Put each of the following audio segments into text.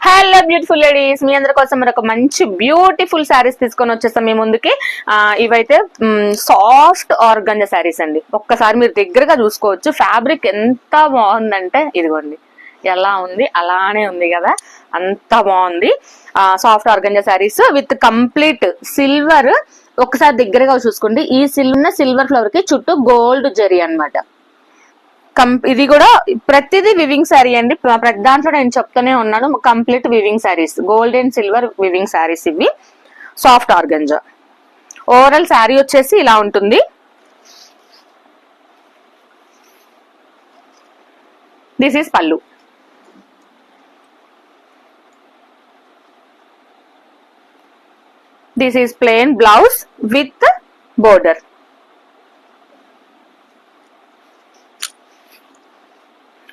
Hello beautiful ladies, మీ అందరి కోసం మరొక మంచి బ్యూటిఫుల్ శారీస్ తీసుకొని వచ్చేస్తాం మీ ముందుకి. ఇవైతే సాఫ్ట్ ఆర్గంజా శారీస్ అండి. ఒక్కసారి మీరు దగ్గరగా చూసుకోవచ్చు. ఫ్యాబ్రిక్ ఎంత బాగుందంటే ఇదిగోండి, ఎలా ఉంది అలానే ఉంది కదా, అంత బాగుంది. Soft organza saris with complete silver. ఒక్కసారి దగ్గరగా చూసుకోండి, ఈ సిల్వర్ ఫ్లవర్ కి చుట్టూ గోల్డ్ జరీ అన్నమాట. ఇది కూడా ప్రతిదీ వివింగ్ శారీ అండి. ప్రతి దాంట్లో నేను చెప్తూనే ఉన్నాను, complete weaving saris, gold and silver weaving saris ఇవి. Soft organza. ఓవరాల్ శారీ వచ్చేసి ఇలా ఉంటుంది. This is pallu. This is plain blouse with border.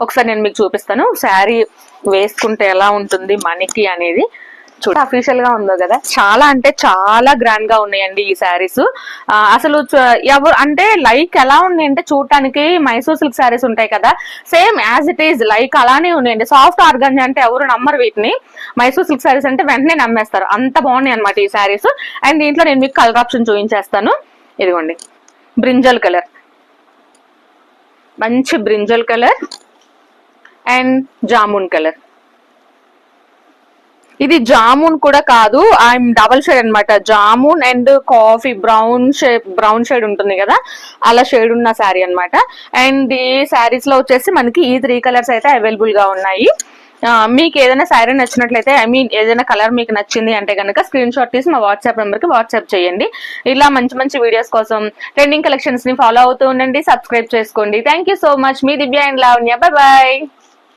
ఒకసారి నేను మీకు చూపిస్తాను శారీ వేసుకుంటే ఎలా ఉంటుంది మనకి అనేది. చూడ అఫీషియల్ గా ఉందో కదా, చాలా అంటే చాలా గ్రాండ్ గా ఉన్నాయండి ఈ శారీస్. అసలు ఎవరు అంటే లైక్ ఎలా ఉన్నాయంటే, చూడటానికి మైసూర్ సిల్క్ శారీస్ ఉంటాయి కదా, same as it is like అలానే ఉన్నాయండి. సాఫ్ట్ ఆర్గంజా అంటే ఎవరు నమ్మరు వీటిని, మైసూర్ సిల్క్ శారీస్ అంటే వెంటనే నమ్మేస్తారు, అంత బాగున్నాయి అనమాట ఈ శారీస్. అండ్ దీంట్లో నేను మీకు కలర్ ఆప్షన్ చూపించేస్తాను. ఇదిగోండి, బ్రింజల్ కలర్, మంచి brinjal colour and jamun colour. ఇది జామున్ కూడా కాదు, ఐఎమ్ డబల్ షేడ్ అనమాట. Jamun and coffee brown shade ఉంటుంది కదా, అలా షేడ్ ఉన్న శారీ అనమాట. అండ్ ఈ శారీస్ లో వచ్చేసి మనకి ఈ 3 కలర్స్ అయితే అవైలబుల్ గా ఉన్నాయి. మీకు ఏదైనా శారీ నచ్చినట్లయితే, ఐ మీన్ ఏదైనా కలర్ మీకు నచ్చింది అంటే కనుక స్క్రీన్ షాట్ తీసి మా వాట్సాప్ నెంబర్ కి వాట్సాప్ చేయండి. ఇలా మంచి మంచి వీడియోస్ కోసం ట్రెండింగ్ కలెక్షన్స్ ని ఫాలో అవుతూ ఉండండి, సబ్స్క్రైబ్ చేసుకోండి. Thank you so much. మీ Divya and Lavanya. Bye bye.